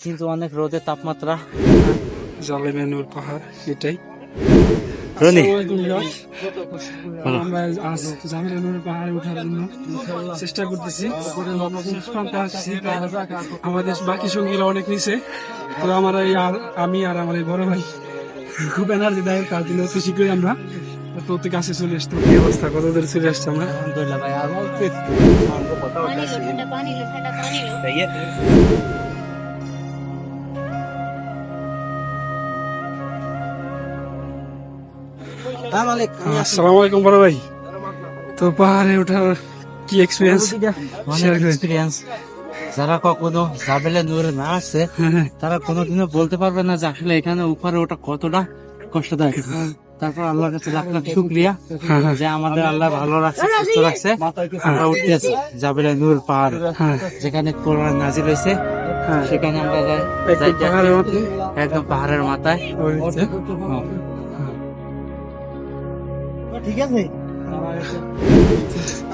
কিন্তু অনেক রোদের তাপমাত্রা। জালেমেনুর পাহাড় এটাই। রনি আমরা আজ জালেমেনুর পাহাড়ে ওঠার জন্য চেষ্টা করতেছি। আমাদের বাকি সঙ্গীরা অনেক নিচে, তো আমি আর আমার এই বড় ভাই খুব এনার্জি দেয়, তার জন্য অতি শীঘ্রই আমরা প্রত্যেক কাছে চলে আসতে। কি অবস্থা, কত দূরে চলে আসছে আমরা? আলহামদুলিল্লাহ ভাই, আর অল্প একটু আসসালামু আলাইকুম বড় ভাই। তো পাহাড়ে ওঠার কি এক্সপিরিয়েন্স? এক্সপিরিয়েন্স। যারা কখনো জাবেলে নূরে না আসছে তারা কোনোদিনও বলতে পারবে না যে আসলে এখানে উপরে ওটা কতটা কষ্টদায়ক। তারপর আল্লাহর কাছে লাখ লাখ শুকরিয়া যে আমাদের আল্লাহ ভালো রাখছে, সুস্থ রাখছে। আমরা উঠতে আছি জাবেলে নূর পাহাড়, যেখানে কোরআন নাজিল হয়েছে। সেখানে আমরা একদম পাহাড়ের মাথায়। ঠিক আছে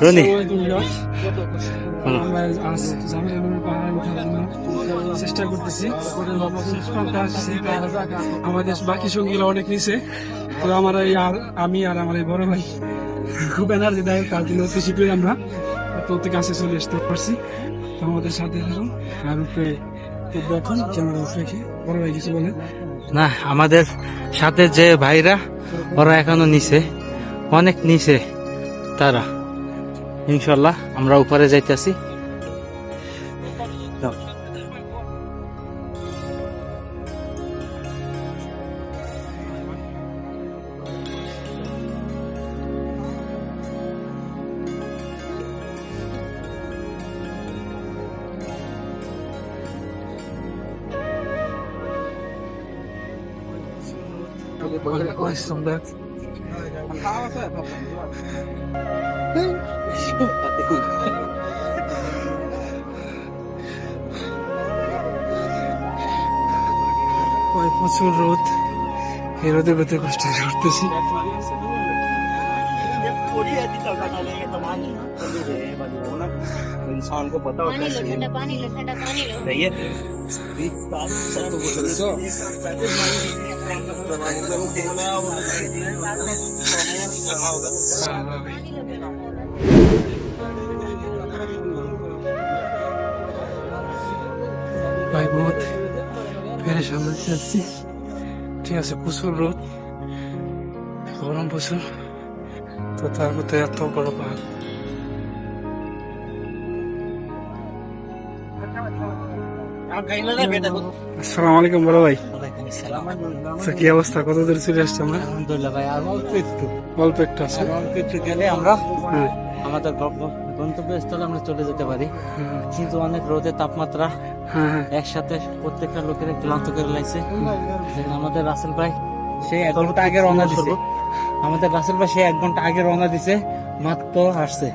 রনি, আমরা আজ জামেনুর পাহাড়ে ওঠার জন্য চেষ্টা করতেছি। আমাদের বাকি সঙ্গীরা অনেক নিচে, তো আমি আর আমার এই বড় ভাই খুব এনার্জি দেয়, তার জন্য অতি শীঘ্রই আমরা প্রত্যেক কাছে চলে আসতে পারছি। তো আমাদের সাথে থাকুন। আর উপরে দেখুন ক্যামেরা রেখে বড় ভাই কিছু বলেন না। আমাদের সাথে যে ভাইরা, ওরা এখনো নিচে, অনেক নিচে তারা। ইনশাল্লাহ আমরা উপরে যাইতেছি। প্রচুর রোদ, এই রোদের ভেতরে কষ্ট করতেছি। इंसान को पता होता है पानी लो ठंडा पानी लो सही है। ভাই বহুত পেরেশান যাচ্ছি। ঠিক আছে, প্রচুর রোদ, গরম প্রচুর, তো তার মধ্যে এত বড় পাহাড়। আসসালামু আলাইকুম বড় ভাই। কি অবস্থা, কত দূরে চলে আসছে আমরা? আলহামদুলিল্লাহ ভাই, আর অল্প একটু আছে। অল্প একটু গেলে আমরা আমাদের গন্তব্যস্থলে আমরা চলে যেতে পারি। কিন্তু অনেক রোদের তাপমাত্রা একসাথে প্রত্যেকটা লোকের ক্লান্ত করে লাগছে। আমাদের রাসেল ভাই সে 1 ঘন্টা আগে রওনা দিছে। সে 1 ঘন্টা আগে রওনা দিছে, মাত্র আসছে,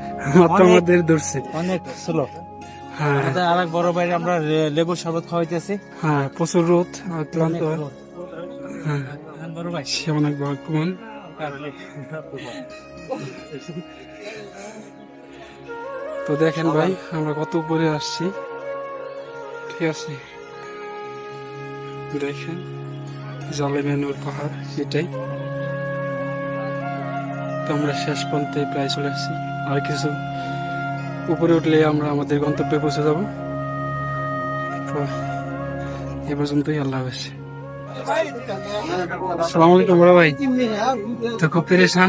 আমাদের ধরছে অনেক স্লো। আমাদের আর এক বড় ভাই আমরা লেবুর শরবত খাওয়াইতেছি। প্রচুর রোদ, ক্লান্ত বড় ভাই সে অনেক ভগবান। তো দেখেন ভাই, আমরা কত উপরে আসছি। ঠিক আছে, দেখেন জালেমেনুর পাহাড় এটাই। তো আমরা শেষ পর্যন্ত প্রায় চলে আসছি। আর কিছু উপরে উঠলে আমরা আমাদের গন্তব্যে পৌঁছে যাব। তো এ পর্যন্তই, আল্লাহ হাফেজ। আসসালামু আলাইকুম বড় ভাই। তো খুব পেরেশান,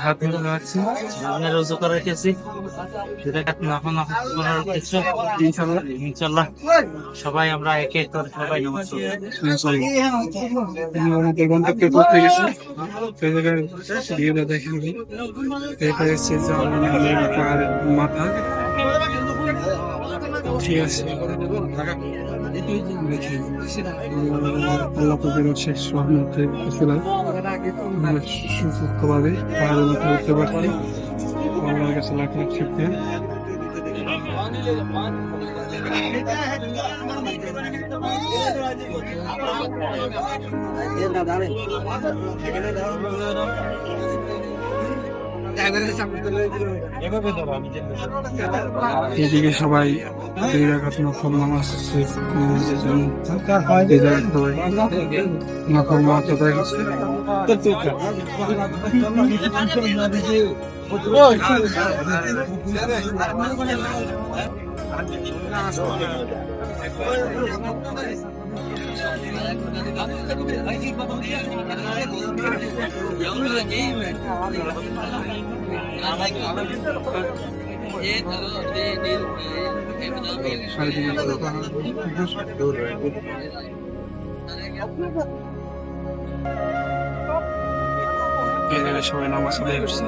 হাত ধরে যাচ্ছি। আমরা রোজা করে রেখেছি, ইনশাল্লাহ সবাই আমরা একে সবাই আমাদের গন্তব্যে পৌঁছে গেছি। সেই জায়গায় ভিউটা দেখেন, এটা হচ্ছে পাহাড়ের মাথা। ঠিক আছে, আল্লাহ শেষ সুস্থভাবে পাহাড়ের মাথায় উঠতে পারছি। আমার কাছে লাখ লাখ শুকরিয়া। এদিকে সবাই দুই রাকাত নফল নামাজ নিজের জন্য এই জায়গায় সবাই নফল নামাজ আদায় করছে। এই জায়গায় সবাই নামাজ আদায় করছে।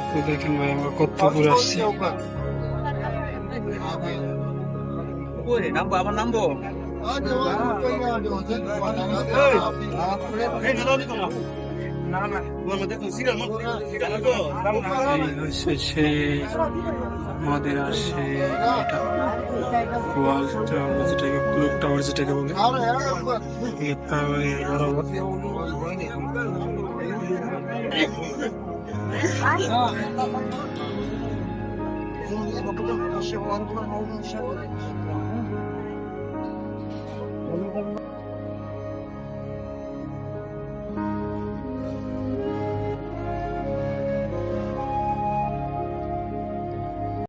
তো দেখেন ভাই আমরা কত দূর আসছি। এই হচ্ছে সেই মদিনার সেই ওয়াল টাওয়ার যেটাকে ক্লক টাওয়ার যেটাকে বলে এই টাওয়ারের বরাবর